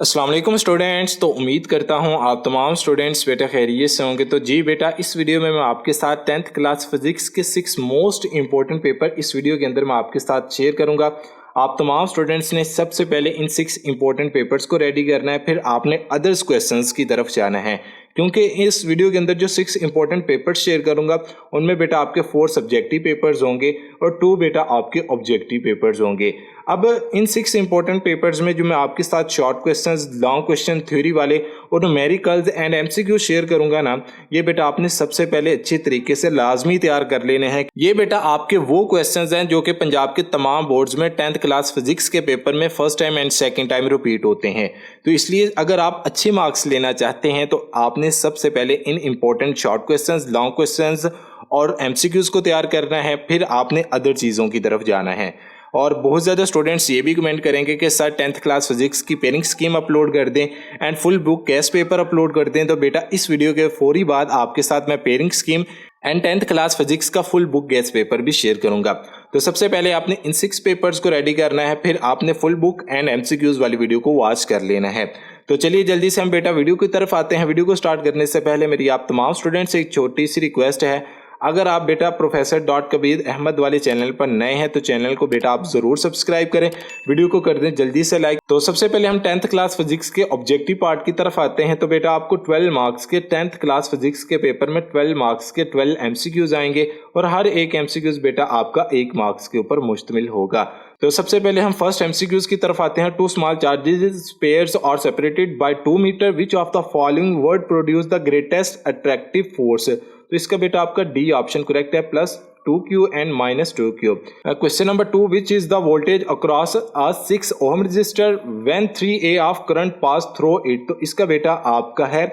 अस्सलाम वालेकुम स्टूडेंट्स। तो उम्मीद करता हूँ आप तमाम स्टूडेंट्स बेटा खैरियत से होंगे। तो जी बेटा, इस वीडियो में मैं आपके साथ 10th क्लास फिजिक्स के 6 मोस्ट इंपॉर्टेंट पेपर इस वीडियो के अंदर मैं आपके साथ शेयर करूँगा। आप तमाम स्टूडेंट्स ने सबसे पहले इन 6 इंपॉर्टेंट पेपर्स को रेडी करना है, फिर आपने अदर्स क्वेश्चंस की तरफ जाना है, क्योंकि इस वीडियो के अंदर जो 6 इंपॉर्टेंट पेपर्स शेयर करूंगा उनमें बेटा आपके 4 सब्जेक्टिव पेपर्स होंगे और 2 बेटा आपके ऑब्जेक्टिव पेपर्स होंगे। अब इन 6 इंपॉर्टेंट पेपर्स में जो मैं आपके साथ short questions, long question, theory वाले और न्यूमेरिकल्स एंड एमसीक्यू शेयर करूंगा ना, ये बेटा आपने सबसे पहले अच्छे तरीके से लाजमी तैयार कर लेने हैं। ये बेटा आपके वो क्वेश्चंस हैं जो कि पंजाब के तमाम बोर्ड्स में 10th क्लास फिजिक्स के पेपर में first time and second time repeat होते हैं। तो इसलिए अगर आप अच्छे मार्क्स लेना चाहते हैं तो आपने सबसे पहले इन important short questions, long questions और एमसीक्यूज को तैयार करना है, फिर आपने अदर चीज़ों की तरफ जाना है। और बहुत ज़्यादा स्टूडेंट्स ये भी कमेंट करेंगे कि सर 10th क्लास फिजिक्स की पेयरिंग स्कीम अपलोड कर दें and full book gas paper upload कर दें। तो बेटा इस वीडियो के फौरी बाद आपके साथ मैं pairing scheme and 10th class physics का फुल बुक गैस पेपर भी शेयर करूंगा। तो सबसे पहले आपने इन 6 पेपर्स को रेडी करना है, फिर आपने फुल बुक एंड एमसीक्यूज वाली वीडियो को वॉच कर लेना है। तो चलिए जल्दी से हम बेटा वीडियो की तरफ आते हैं। वीडियो को स्टार्ट करने से पहले मेरी आप तमाम स्टूडेंट्स से एक छोटी सी रिक्वेस्ट है, अगर आप बेटा प्रोफेसर कबीर अहमद वाले चैनल पर नए हैं तो चैनल को बेटा आप जरूर सब्सक्राइब करें, वीडियो को कर दें जल्दी से लाइक। तो सबसे पहले हम 10th क्लास फिजिक्स के ऑब्जेक्टिव पार्ट की तरफ आते हैं। तो बेटा आपको 12 मार्क्स के 10th क्लास फिजिक्स के पेपर में 12 मार्क्स के 12 एमसीक्यूज आएंगे और हर एक एमसीक्यूज बेटा आपका 1 मार्क्स के ऊपर मुश्तमिल होगा। तो सबसे पहले हम फर्स्ट एमसीक्यूज की तरफ आते हैं। 2 स्मॉल चार्जेस पेयर्स और separated by 2 metre, which of the following word produce the greatest attractive force. तो इसका बेटा आपका डी ऑप्शन करेक्ट है, +2q and -2q। Question number 2, which is the voltage across a 6 ohm resistor when 3A of current pass through it. तो इसका बेटा आपका है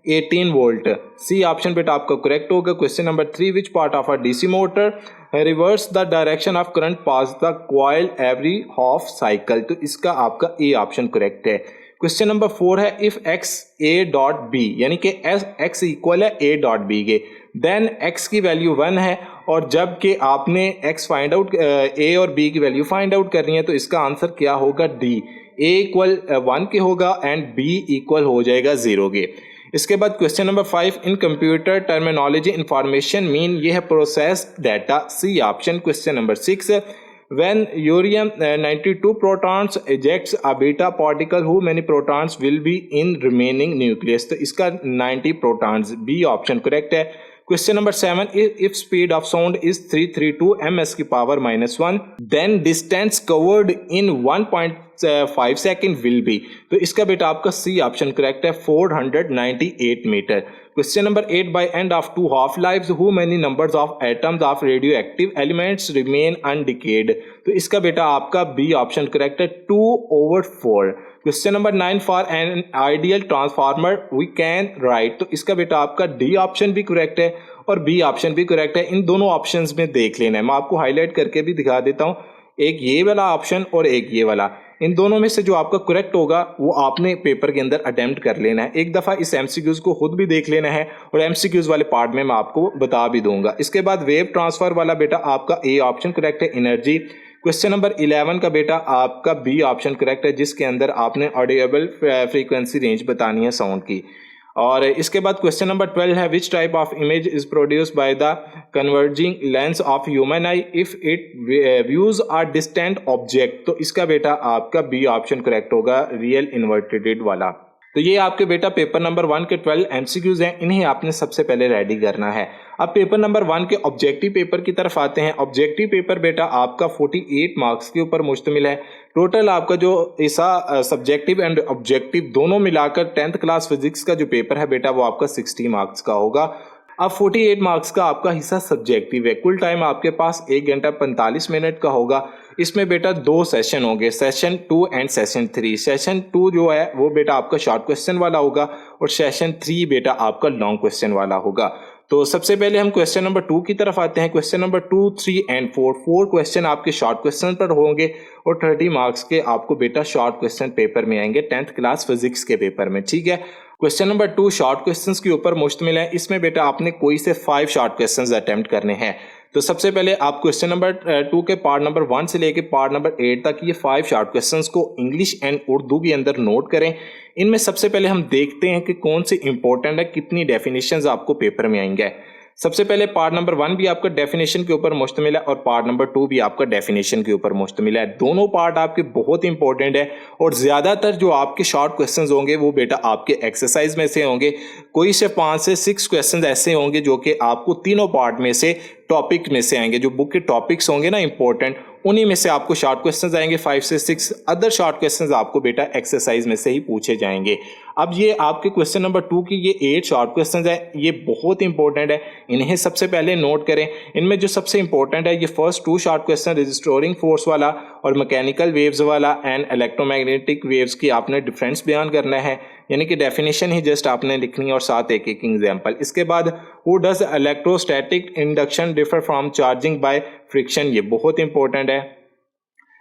18 वोल्ट। सी ऑप्शन बेटा आपका करेक्ट होगा। Question number 3, which part of a DC motor reverse the direction of current pass the coil every half cycle. तो इसका आपका ए ऑप्शन करेक्ट है। क्वेश्चन नंबर 4 है, if x a dot b, यानी कि x इक्वल है a dot b के, then x की वैल्यू 1 है और जब कि आपने x फाइंड आउट a और b की वैल्यू फाइंड आउट करनी है तो इसका आंसर क्या होगा, d। a इक्वल 1 के होगा एंड b इक्वल हो जाएगा 0 के। इसके बाद question number 5, in computer terminology information mean, ये है process data. C option. Question number 6, when urium 92 protons ejects a beta particle, how many protons will be in remaining nucleus। तो इसका 90 protons, B option correct है। Question number 7, if speed of sound is 332 ms की power -1, then distance covered in 1.5 second will be। तो इसका बेटा आपका C option correct है, 498 metre. Question number 8, by end of 2 half lives how many numbers of atoms of radio active elements remain undecayed. तो इसका बेटा आपका बी ऑप्शन करेक्ट है, 2/4। Question number 9, for an ideal transformer we can write. तो इसका बेटा आपका D option भी करेक्ट है और बी ऑप्शन भी करेक्ट है। इन दोनों ऑप्शंस में देख लेना है, मैं आपको हाईलाइट करके भी दिखा देता हूँ, एक ये वाला ऑप्शन और एक ये वाला। इन दोनों में से जो आपका करेक्ट होगा वो आपने पेपर के अंदर अटेम्प्ट कर लेना है। एक दफ़ा इस एमसीक्यूज को खुद भी देख लेना है और एमसीक्यूज वाले पार्ट में मैं आपको बता भी दूंगा। इसके बाद वेव ट्रांसफर वाला बेटा आपका ए ऑप्शन करेक्ट है, एनर्जी। क्वेश्चन नंबर 11 का बेटा आपका बी ऑप्शन करेक्ट है, जिसके अंदर आपने ऑडिएबल फ्रीक्वेंसी रेंज बतानी है साउंड की। और इसके बाद क्वेश्चन नंबर 12 है, which type of image is produced by the converging lens of human I if it views a distant object. तो इसका बेटा आपका बी ऑप्शन करेक्ट होगा, रियल इन्वर्टेड वाला। तो ये आपके बेटा पेपर नंबर 1 के 12 एमसीक्यूज हैं, इन्हें आपने सबसे पहले रेडी करना है। अब पेपर नंबर 1 के ऑब्जेक्टिव पेपर की तरफ आते हैं। ऑब्जेक्टिव पेपर बेटा आपका 48 मार्क्स के ऊपर मुश्तमिल है। टोटल आपका जो ऐसा सब्जेक्टिव एंड ऑब्जेक्टिव दोनों मिलाकर 10th क्लास फिजिक्स का जो पेपर है बेटा वो आपका 60 मार्क्स का होगा। अब 48 मार्क्स का आपका हिस्सा सब्जेक्टिव है। कुल टाइम आपके पास 1 घंटा 45 मिनट का होगा। इसमें बेटा 2 सेशन होंगे, सेशन 2 एंड सेशन 3। सेशन 2 जो है वो बेटा आपका शॉर्ट क्वेश्चन वाला होगा और सेशन 3 बेटा आपका लॉन्ग क्वेश्चन वाला होगा। तो सबसे पहले हम क्वेश्चन नंबर 2 की तरफ आते हैं। क्वेश्चन नंबर 2, 3 एंड 4 क्वेश्चन आपके शॉर्ट क्वेश्चन पर होंगे और 30 मार्क्स के आपको बेटा शॉर्ट क्वेश्चन पेपर में आएंगे 10th क्लास फिजिक्स के पेपर में, ठीक है। क्वेश्चन नंबर 2 शॉर्ट क्वेश्चंस के ऊपर मुश्तमिल है। इसमें बेटा आपने कोई से 5 शॉर्ट क्वेश्चंस अटेम्प्ट करने हैं। तो सबसे पहले आप क्वेश्चन नंबर 2 के पार्ट नंबर 1 से लेके पार्ट नंबर 8 तक ये 5 शॉर्ट क्वेश्चंस को इंग्लिश एंड उर्दू के अंदर नोट करें। इनमें सबसे पहले हम देखते हैं कि कौन सी इंपॉर्टेंट है, कितनी डेफिनेशंस आपको पेपर में आएंगे। सबसे पहले पार्ट नंबर 1 भी आपका डेफिनेशन के ऊपर मुश्तमिल है और पार्ट नंबर 2 भी आपका डेफिनेशन के ऊपर मुश्तमिल है। दोनों पार्ट आपके बहुत इंपॉर्टेंट है और ज़्यादातर जो आपके शॉर्ट क्वेश्चंस होंगे वो बेटा आपके एक्सरसाइज में से होंगे। कोई से 5 से 6 क्वेश्चंस ऐसे होंगे जो कि आपको तीनों पार्ट में से टॉपिक में से आएंगे। जो बुक के टॉपिक्स होंगे ना इंपॉर्टेंट, उन्हीं में से आपको शॉर्ट क्वेश्चंस आएंगे 5 से 6। अदर शॉर्ट क्वेश्चंस आपको बेटा एक्सरसाइज में से ही पूछे जाएंगे। अब ये आपके क्वेश्चन नंबर 2 की ये 8 शॉर्ट क्वेश्चंस है, ये बहुत इंपॉर्टेंट है, इन्हें सबसे पहले नोट करें। इनमें जो सबसे इंपॉर्टेंट है ये फर्स्ट 2 शॉर्ट क्वेश्चन रजिस्टोरिंग फोर्स वाला और मैकेनिकल वेव्स वाला एंड इलेक्ट्रोमैग्नेटिक वेव्स की आपने डिफरेंस बयान करना है, यानी कि डेफिनेशन ही जस्ट आपने लिखनी है और साथ एक एक एग्जाम्पल। इसके बाद who does electrostatic induction differ from charging by friction, ये बहुत इंपॉर्टेंट है।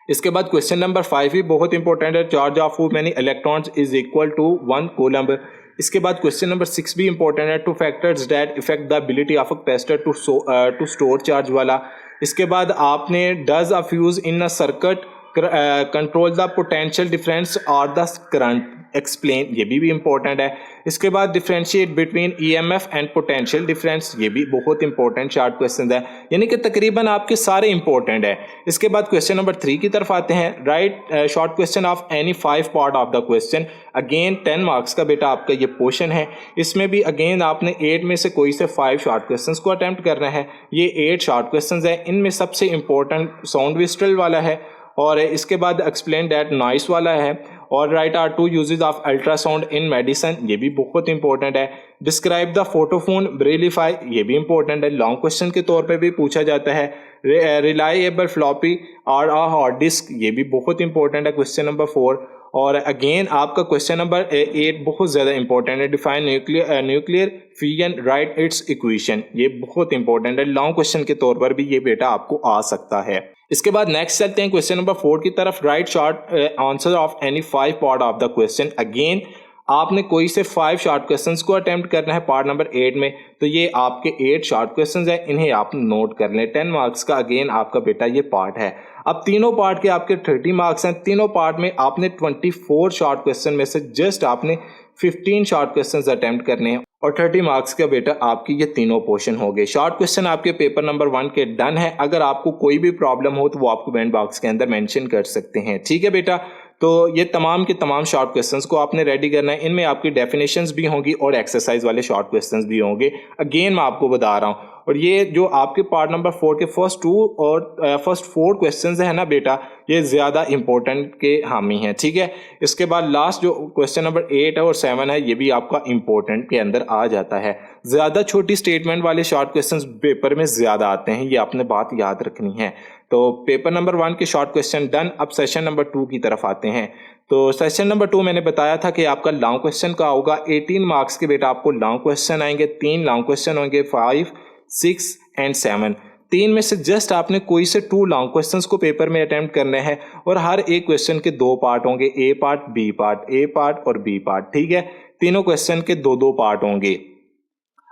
इसके बाद क्वेश्चन नंबर 5 भी बहुत इंपॉर्टेंट है, charge of how many electrons is equal to 1 coulomb. इसके बाद क्वेश्चन नंबर 6 भी इंपॉर्टेंट है, two factors that affect the ability of a capacitor to store charge वाला। इसके बाद आपने does a fuse in a circuit control the potential difference और the current explain, ये भी इंपॉर्टेंट है। इसके बाद differentiate between EMF and potential difference, ये भी बहुत इंपॉर्टेंट शॉर्ट क्वेश्चन है, यानी कि तकरीबन आपके सारे इंपॉर्टेंट है। इसके बाद क्वेश्चन नंबर 3 की तरफ आते हैं, right short question of any 5 part of the question. Again 10 marks का बेटा आपका ये पोर्शन है। इसमें भी अगेन आपने 8 में से कोई से 5 शॉर्ट क्वेश्चंस को अटेम्प्ट करना है। ये 8 शॉर्ट क्वेश्चंस है, इनमें सबसे इंपॉर्टेंट साउंड विस्टल वाला है और इसके बाद एक्सप्लेन दैट नॉइस वाला है और write are 2 uses of ultrasound in medicine, ये भी बहुत इंपॉर्टेंट है। डिस्क्राइब द फोटोफोन ब्रेलिफाई, ये भी इंपॉर्टेंट है, लॉन्ग क्वेश्चन के तौर पे भी पूछा जाता है। रिलायबल फ्लॉपी और अ हार्ड डिस्क, ये भी बहुत इंपॉर्टेंट है, क्वेश्चन नंबर 4। और अगेन आपका क्वेश्चन नंबर 8 बहुत ज़्यादा इंपॉर्टेंट है, define nuclear fission right it's equation, ये बहुत इंपॉर्टेंट है, लॉन्ग क्वेश्चन के तौर पर भी ये बेटा आपको आ सकता है। इसके बाद नेक्स्ट चलते हैं क्वेश्चन नंबर 4 की तरफ, right short answer of any 5 part of the question. Again आपने कोई से 5 शॉर्ट क्वेश्चंस को अटेम्प्ट करना है पार्ट नंबर 8 में, तो ये आपके 8 शॉर्ट क्वेश्चंस हैं, इन्हें आप नोट कर लें। 10 मार्क्स का अगेन आपका बेटा ये पार्ट है। अब तीनों पार्ट के आपके 30 मार्क्स हैं। तीनों पार्ट में आपने 24 शॉर्ट क्वेश्चन में से जस्ट आपने 15 शॉर्ट क्वेश्चंस अटेम्प्ट करने हैं और 30 मार्क्स का बेटा आपकी ये तीनों पोर्शन हो गए। शॉर्ट क्वेश्चन आपके पेपर नंबर 1 के डन है। अगर आपको कोई भी प्रॉब्लम हो तो वो आपको कमेंट बॉक्स के अंदर मेंशन कर सकते हैं, ठीक है बेटा। तो ये तमाम के तमाम शॉर्ट क्वेश्चंस को आपने रेडी करना है। इनमें आपकी डेफिनेशंस भी होंगी और एक्सरसाइज वाले शॉर्ट क्वेश्चंस भी होंगे। अगेन मैं आपको बता रहा हूँ, और ये जो आपके पार्ट नंबर 4 के फर्स्ट 2 और फर्स्ट 4 क्वेश्चंस है ना बेटा, ये ज़्यादा इंपॉर्टेंट के हामी हैं, ठीक है। इसके बाद लास्ट जो क्वेश्चन नंबर 8 है और 7 है, ये भी आपका इंपॉर्टेंट के अंदर आ जाता है। ज़्यादा छोटी स्टेटमेंट वाले शॉर्ट क्वेश्चंस पेपर में ज़्यादा आते हैं, ये आपने बात याद रखनी है। तो पेपर नंबर 1 के शॉर्ट क्वेश्चन डन। अब सेशन नंबर 2 की तरफ आते हैं। तो सेशन नंबर 2 मैंने बताया था कि आपका लॉन्ग क्वेश्चन का होगा 18 मार्क्स के बेटा आपको लॉन्ग क्वेश्चन आएंगे। 3 लॉन्ग क्वेश्चन होंगे, 5, 6 एंड 7। 3 में से जस्ट आपने कोई से 2 लॉन्ग क्वेश्चंस को पेपर में अटेम्प्ट करने हैं और हर एक क्वेश्चन के 2 पार्ट होंगे, ए पार्ट, बी पार्ट, ए पार्ट और बी पार्ट, ठीक है। तीनों क्वेश्चन के 2-2 पार्ट होंगे।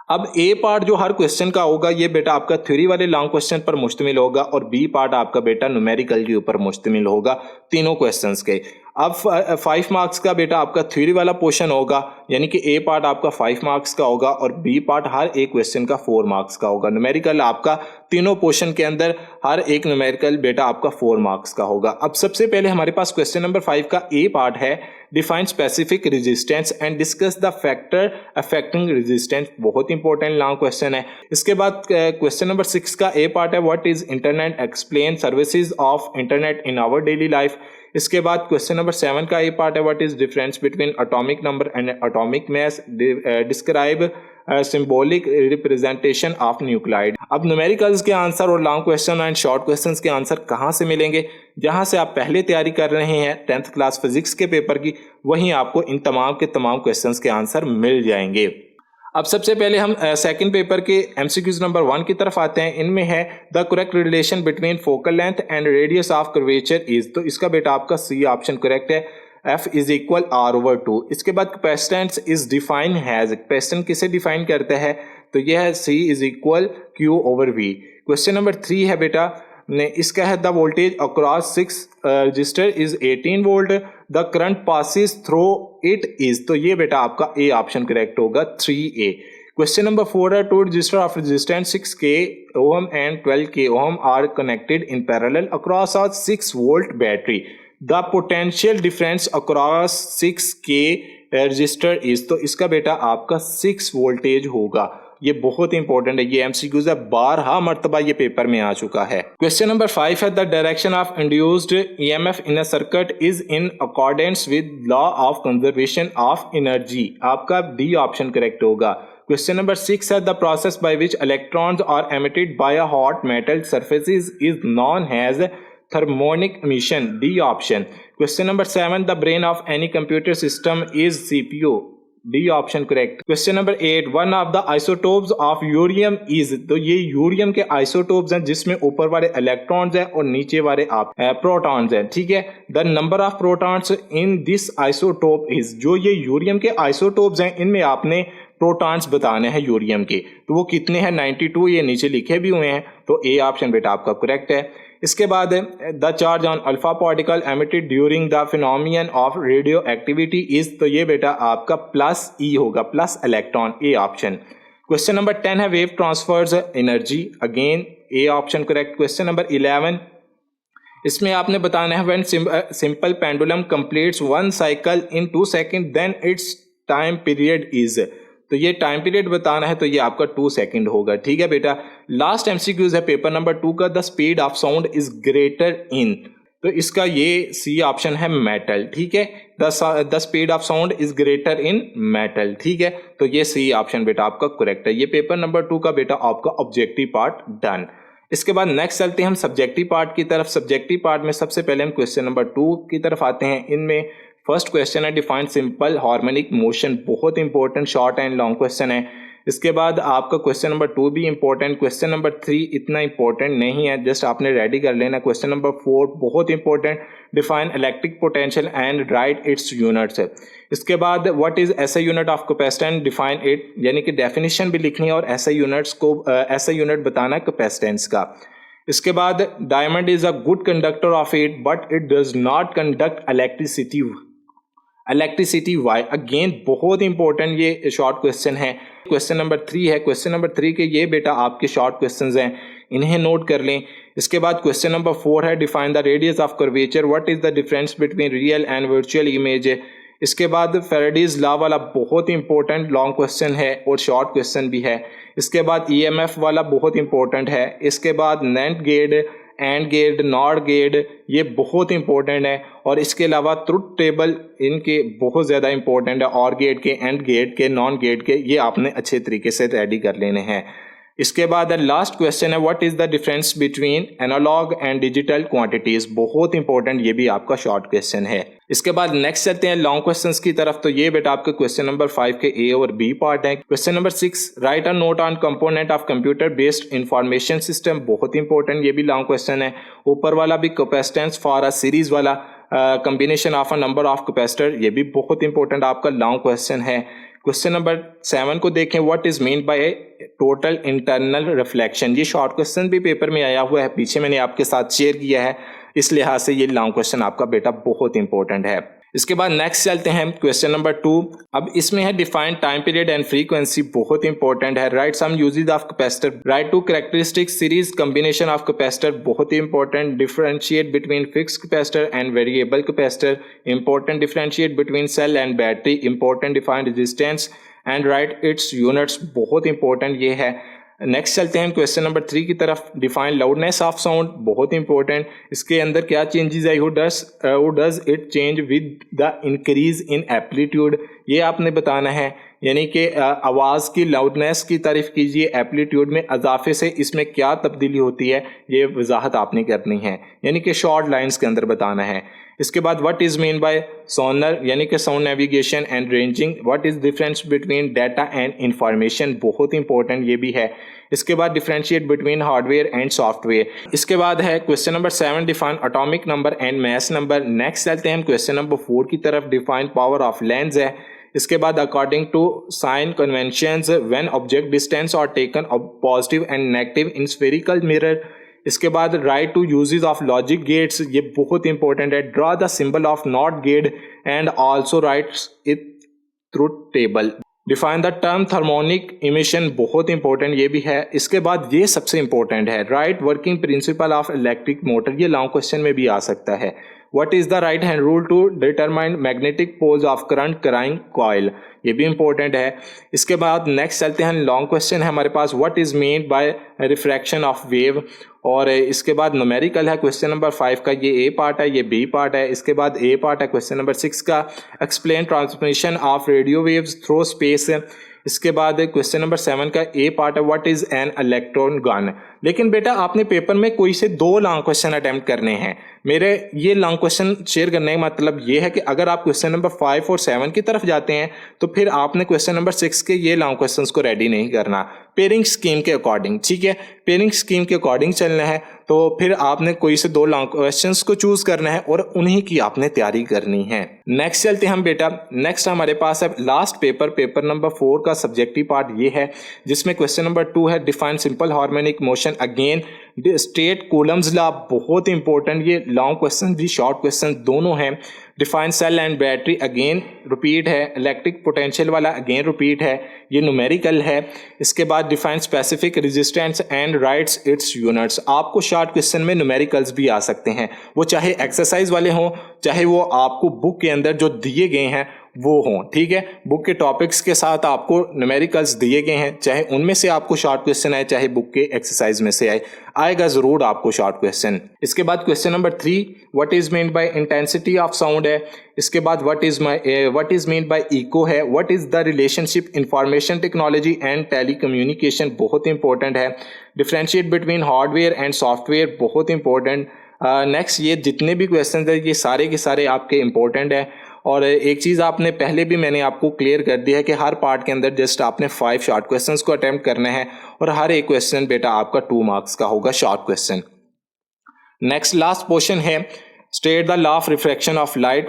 अब ए पार्ट जो हर क्वेश्चन का होगा ये बेटा आपका थ्योरी वाले लॉन्ग क्वेश्चन पर मुश्तमिल होगा और बी पार्ट आपका बेटा न्यूमेरिकल के ऊपर मुश्तमिल होगा तीनों क्वेश्चंस के। अब 5 मार्क्स का बेटा आपका थ्योरी वाला पोर्शन होगा, यानी कि ए पार्ट आपका 5 मार्क्स का होगा और बी पार्ट हर एक क्वेश्चन का 4 मार्क्स का होगा। न्यूमेरिकल आपका तीनों पोर्शन के अंदर हर एक न्यूमेरिकल बेटा आपका 4 मार्क्स का होगा। अब सबसे पहले हमारे पास क्वेश्चन नंबर 5 का ए पार्ट है, define specific resistance and discuss the factor affecting resistance, बहुत इंपॉर्टेंट लॉन्ग क्वेश्चन है। इसके बाद क्वेश्चन नंबर 6 का ए पार्ट है, what is internet, explain services of internet in our daily life. इसके बाद क्वेश्चन नंबर 7 का ए पार्ट है, what is difference between atomic number and atomic mass, describe symbolic representation of nuclide. अब numericals के answer और long question and short questions के answer कहाँ से मिलेंगे? जहाँ से आप पहले तैयारी कर रहे हैं 10th क्लास फिजिक्स के पेपर की, वहीं आपको इन तमाम के तमाम क्वेश्चंस के आंसर मिल जाएंगे। अब सबसे पहले हम सेकंड पेपर के एमसीक्यूज नंबर 1 की तरफ आते हैं। इनमें है the correct relation between focal length and radius of curvature is, तो इसका बेटा आपका सी ऑप्शन करेक्ट है, F इज इक्वल R/2। इसके बाद capacitance is define has, capacitance किसे डिफाइन करता है? तो यह है C is equal Q/V। Question number 3 है बेटा, इसका है the voltage across 6 register is 18 volt, the current passes through it is, तो ये बेटा आपका ए ऑप्शन करेक्ट होगा 3A। क्वेश्चन नंबर 4 है two resistor of resistance 6K ohm and 12K ohm are connected in parallel across a 6 volt battery, the potential difference across 6K register is, तो इसका बेटा आपका 6 वोल्टेज होगा। ये बहुत इंपॉर्टेंट है, ये एमसीक्यूज है, 12 मरतबा ये पेपर में आ चुका है। क्वेश्चन नंबर 5 है the direction of induced EMF in a circuit is in accordance with law of conservation of energy, आपका डी ऑप्शन करेक्ट होगा। क्वेश्चन नंबर 6 है the process by which electrons are emitted by a hot metal surfaces is known as thermonic emission, D option. Question number 7 the brain of any computer system is CPU, D option correct. Question number 8 one of the isotopes of urium is, तो ये यूरियम के isotopes हैं जिसमें ऊपर वाले electrons हैं और नीचे वाले आप प्रोटॉन्स हैं, ठीक है। The number of protons in this isotope is, जो ये यूरियम के आइसोटोप्स हैं इनमें आपने प्रोटॉन्स बताने हैं यूरियम के, तो वो कितने हैं 92, ये नीचे लिखे भी हुए हैं, तो ए ऑप्शन बेटा आपका करेक्ट है। इसके बाद the charge on alpha particle emitted during the phenomenon of radioactivity is, तो ये बेटा आपका प्लस ई होगा, plus electron, A option. Question number 10 है wave transfers energy, again A option correct. Question number 11 इसमें आपने बताना है when simple pendulum completes 1 cycle in 2 second then its time period is, तो ये टाइम पीरियड बताना है, तो ये आपका 2 सेकंड होगा, ठीक है बेटा। लास्ट एमसीक्यूज है पेपर नंबर 2 का, the speed of sound is greater इन, तो इसका ये सी ऑप्शन है मेटल, ठीक है। The speed of sound is greater in metal, ठीक है, तो ये सी ऑप्शन बेटा आपका करेक्ट है। ये पेपर नंबर 2 का बेटा आपका ऑब्जेक्टिव पार्ट डन। इसके बाद नेक्स्ट चलते हैं हम सब्जेक्टिव पार्ट की तरफ। सब्जेक्टिव पार्ट में सबसे पहले हम क्वेश्चन नंबर 2 की तरफ आते हैं। इनमें फर्स्ट क्वेश्चन है डिफाइन सिंपल हार्मोनिक मोशन, बहुत important short and long question है। इसके बाद आपका क्वेश्चन नंबर 2 भी इंपॉर्टेंट, क्वेश्चन नंबर 3 इतना इंपॉर्टेंट नहीं है, जस्ट आपने रेडी कर लेना। क्वेश्चन नंबर 4 बहुत important, define electric potential and write its units. इसके बाद what is SI unit of capacitance, define it, यानी कि डेफिनेशन भी लिखनी है और एसआई यूनिट्स को एसआई यूनिट बताना है कैपेसिटेंस का। इसके बाद diamond is a good conductor of heat but it does not conduct electricity why, again बहुत इंपॉर्टेंट ये शॉर्ट क्वेश्चन है। क्वेश्चन नंबर 3 है, क्वेश्चन नंबर 3 के ये बेटा आपके शॉर्ट क्वेश्चंस हैं, इन्हें नोट कर लें। इसके बाद क्वेश्चन नंबर 4 है define the radius of curvature, what is the difference between real and virtual image. इसके बाद फैराडेज लॉ वाला बहुत इंपॉर्टेंट लॉन्ग क्वेश्चन है और शॉर्ट क्वेश्चन भी है। इसके बाद ईएमएफ वाला बहुत इंपॉर्टेंट है। इसके बाद NAND gate, AND gate, NOT gate, ये बहुत इंपॉर्टेंट है। और इसके अलावा ट्रुथ टेबल इनके बहुत ज़्यादा इंपॉर्टेंट है, और गेट के, एंड गेट के, नॉन गेट के, ये आपने अच्छे तरीके से रेडी कर लेने हैं। इसके बाद लास्ट क्वेश्चन है what is the difference between analogue and digital quantities, बहुत इंपॉर्टेंट, ये भी आपका शॉर्ट क्वेश्चन है। इसके बाद नेक्स्ट चलते हैं लॉन्ग क्वेश्चंस की तरफ, तो ये बेटा आपके क्वेश्चन नंबर 5 के ए और बी पार्ट है। Question number 6 right a note on component of computer based information system, बहुत इंपॉर्टेंट, ये भी लॉन्ग क्वेश्चन है। ऊपर वाला भी कैपेसिटेंस फॉर अ सीरीज वाला combination of a number of capacitor, ये भी बहुत इंपॉर्टेंट आपका लॉन्ग क्वेश्चन है। क्वेश्चन नंबर 7 को देखें, what is mean by total internal reflection, ये शॉर्ट क्वेश्चन भी पेपर में आया हुआ है, पीछे मैंने आपके साथ शेयर किया है, इस लिहाज से ये लॉन्ग क्वेश्चन आपका बेटा बहुत इंपॉर्टेंट है। इसके बाद नेक्स्ट चलते हैं क्वेश्चन नंबर 2। अब इसमें है define time period and frequency, बहुत इंपॉर्टेंट है। Write some uses of capacitor, write two characteristic series combination of capacitor, बहुत important. Differentiate between fixed capacitor and variable capacitor, important. Differentiate between cell and battery, important. Define resistance and write its units, बहुत important ये है। Next चलते हैं question number 3 की तरफ, define loudness of sound, बहुत important. इसके अंदर क्या changes I, how does it change with the increase in amplitude, ये आपने बताना है, यानी कि आवाज़ की लाउडनेस की तारीफ कीजिए, एम्पलीट्यूड में इजाफे से इसमें क्या तब्दीली होती है, ये वजाहत आपने करनी है, यानी कि शॉर्ट लाइंस के अंदर बताना है। इसके बाद व्हाट इज मीन बाय सोनर, यानी कि sound navigation and ranging, what is difference between data and information, बहुत इंपॉर्टेंट ये भी है। इसके बाद differentiate between hardware and software. इसके बाद है question number 7 define atomic number and mass number. Next चलते हैं हम क्वेश्चन नंबर 4 की तरफ, डिफाइन पावर ऑफ लेंस है। इसके बाद according to sign conventions when object distance और taken positive and negative in spherical mirror. इसके बाद write two uses of logic gates, ये बहुत इंपॉर्टेंट है। Draw the symbol of not gate and also write it truth table. Define the term thermionic emission, बहुत important ये भी है। इसके बाद ये सबसे इंपॉर्टेंट है, write working principle of electric motor, ये लॉन्ग क्वेश्चन में भी आ सकता है। What is the right hand rule to determine magnetic poles of current carrying coil, ये भी इंपॉर्टेंट है। इसके बाद नेक्स्ट चलते हैं, लॉन्ग क्वेश्चन है हमारे पास, what is mean by refraction of wave. और इसके बाद न्यूमेरिकल है क्वेश्चन नंबर 5 का, ये ए पार्ट है, ये बी पार्ट है। इसके बाद ए पार्ट है क्वेश्चन नंबर 6 का, explain transmission of radio waves through space. इसके बाद क्वेश्चन नंबर 7 का ए पार्ट है, what is an electron gun. लेकिन बेटा आपने पेपर में कोई से 2 लॉन्ग क्वेश्चन अटेम्प्ट करने हैं। मेरे ये लॉन्ग क्वेश्चन शेयर करने का मतलब ये है कि अगर आप क्वेश्चन नंबर 5 और 7 की तरफ जाते हैं तो फिर आपने क्वेश्चन नंबर 6 के ये लॉन्ग क्वेश्चंस को रेडी नहीं करना, पेयरिंग स्कीम के अकॉर्डिंग, ठीक है, पेयरिंग स्कीम के अकॉर्डिंग चलना है। तो फिर आपने कोई से 2 लॉन्ग क्वेश्चंस को चूज करना है और उन्हीं की आपने तैयारी करनी है। नेक्स्ट चलते हैं हम बेटा, नेक्स्ट हमारे पास है लास्ट पेपर नंबर 4 का सब्जेक्टिव पार्ट ये है, जिसमें क्वेश्चन नंबर 2 है, define simple harmonic motion again state Coulomb's law, बहुत इंपॉर्टेंट, ये लॉन्ग क्वेश्चन भी शॉर्ट क्वेश्चन दोनों हैं। Define cell and battery again repeat है, इलेक्ट्रिक पोटेंशियल वाला अगेन रिपीट है, ये न्यूमेरिकल है। इसके बाद define specific resistance and writes its units, आपको शॉर्ट क्वेश्चन में न्यूमेरिकल्स भी आ सकते हैं, वो चाहे एक्सरसाइज वाले हों, चाहे वो आपको बुक के अंदर जो दिए गए हैं वो हों, ठीक है, बुक के टॉपिक्स के साथ आपको न्यूमेरिकल्स दिए गए हैं, चाहे उनमें से आपको शॉर्ट क्वेश्चन आए, चाहे बुक के एक्सरसाइज में से आएगा जरूर आपको शॉर्ट क्वेश्चन। इसके बाद question number 3, what is mean by intensity of sound है। इसके बाद what is mean by echo है। What is the relationship information technology and telecommunication, बहुत इंपॉर्टेंट है। Differentiate between hardware and software, बहुत इंपॉर्टेंट। नेक्स्ट ये जितने भी क्वेश्चन है ये सारे के सारे आपके इंपॉर्टेंट है। और एक चीज़ आपने पहले भी मैंने आपको क्लियर कर दिया है कि हर पार्ट के अंदर जस्ट आपने 5 शॉर्ट क्वेश्चंस को अटेम्प्ट करना है और हर एक क्वेश्चन बेटा आपका 2 मार्क्स का होगा short question. Next last portion है, state the law of refraction of light,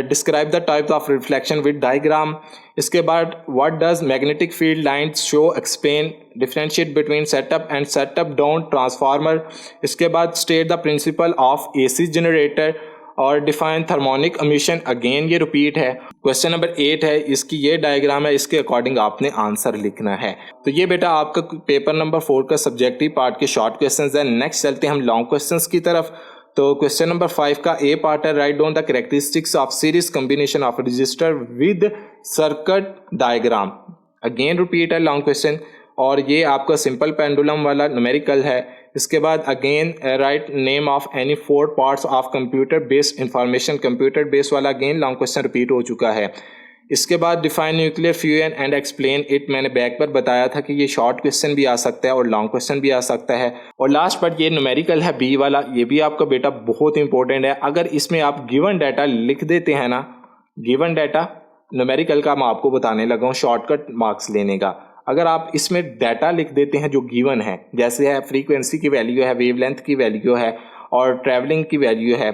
describe the type of reflection with diagram. इसके बाद what does magnetic field lines show, explain, differentiate between step up and step up down transformer. इसके बाद state the principle of AC generator और define thermionic emission, again ये repeat है। Question number 8 है, इसकी ये डायग्राम है, इसके अकॉर्डिंग आपने आंसर लिखना है। तो ये बेटा आपका पेपर नंबर 4 का सब्जेक्टिव पार्ट के शॉर्ट क्वेश्चंस है। नेक्स्ट चलते हैं हम लॉन्ग क्वेश्चंस की तरफ। तो क्वेश्चन नंबर 5 का ए पार्ट है, write down the characteristics of series combination of register with circuit diagram, again repeat है लॉन्ग क्वेश्चन। और ये आपका सिंपल पेंडुलम वाला न्यूमेरिकल है। इसके बाद again write name of any 4 parts of computer based information, computer based वाला again long question repeat हो चुका है। इसके बाद define nuclear fusion and explain it, मैंने बैक पर बताया था कि ये शॉर्ट क्वेश्चन भी आ सकता है और लॉन्ग क्वेश्चन भी आ सकता है। और लास्ट पर ये न्यूमेरिकल है बी वाला, ये भी आपका बेटा बहुत इंपॉर्टेंट है। अगर इसमें आप गिवन डाटा लिख देते हैं ना, गिवन डाटा न्यूमेरिकल का मैं आपको बताने लगा हूँ शॉर्टकट मार्क्स लेने का, अगर आप इसमें डाटा लिख देते हैं जो गिवन है, जैसे है फ्रीक्वेंसी की वैल्यू है, वेवलेंथ की वैल्यू है और ट्रैवलिंग की वैल्यू है,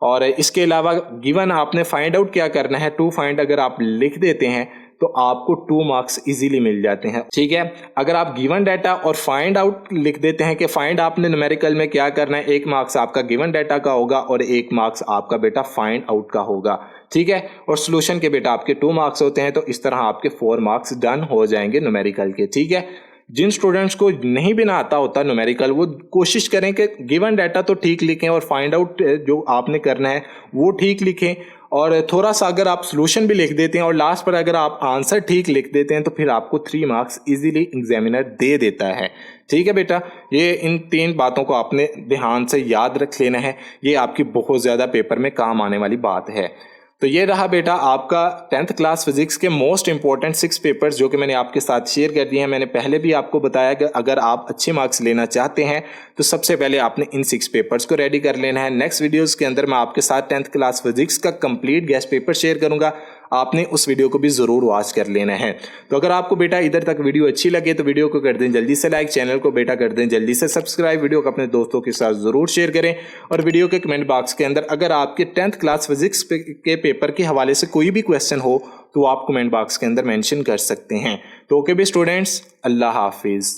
और इसके अलावा गिवन आपने फाइंड आउट क्या करना है, टू फाइंड अगर आप लिख देते हैं तो आपको 2 मार्क्स इजीली मिल जाते हैं, ठीक है। अगर आप गिवन डाटा और फाइंड आउट लिख देते हैं कि फाइंड आपने न्यूमेरिकल में क्या करना है, 1 मार्क्स आपका गिवन डाटा का होगा और 1 मार्क्स आपका बेटा फाइंड आउट का होगा, ठीक है। और सोल्यूशन के बेटा आपके 2 मार्क्स होते हैं, तो इस तरह आपके 4 मार्क्स डन हो जाएंगे न्यूमेरिकल के, ठीक है। जिन स्टूडेंट्स को नहीं भी ना आता होता न्यूमेरिकल, वो कोशिश करें कि गिवन डाटा तो ठीक लिखें और फाइंड आउट जो आपने करना है वो ठीक लिखें, और थोड़ा सा अगर आप सॉल्यूशन भी लिख देते हैं और लास्ट पर अगर आप आंसर ठीक लिख देते हैं तो फिर आपको 3 मार्क्स इजीली एग्जामिनर दे देता है, ठीक है बेटा। ये इन 3 बातों को आपने ध्यान से याद रख लेना है, ये आपकी बहुत ज़्यादा पेपर में काम आने वाली बात है। तो ये रहा बेटा आपका 10th क्लास फिजिक्स के मोस्ट इंपॉर्टेंट 6 पेपर्स जो कि मैंने आपके साथ शेयर कर दिए हैं। मैंने पहले भी आपको बताया कि अगर आप अच्छे मार्क्स लेना चाहते हैं तो सबसे पहले आपने इन 6 पेपर्स को रेडी कर लेना है। नेक्स्ट वीडियोस के अंदर मैं आपके साथ 10th क्लास फिजिक्स का कंप्लीट गेस्ट पेपर शेयर करूंगा। आपने उस वीडियो को भी ज़रूर वॉच कर लेना है। तो अगर आपको बेटा इधर तक वीडियो अच्छी लगे तो वीडियो को कर दें जल्दी से लाइक, चैनल को बेटा कर दें जल्दी से सब्सक्राइब, वीडियो को अपने दोस्तों के साथ ज़रूर शेयर करें और वीडियो के कमेंट बॉक्स के अंदर अगर आपके 10th क्लास फिजिक्स के पेपर के हवाले से कोई भी क्वेश्चन हो तो आप कमेंट बॉक्स के अंदर मेंशन कर सकते हैं। तो ओके भी स्टूडेंट्स, अल्लाह हाफिज़।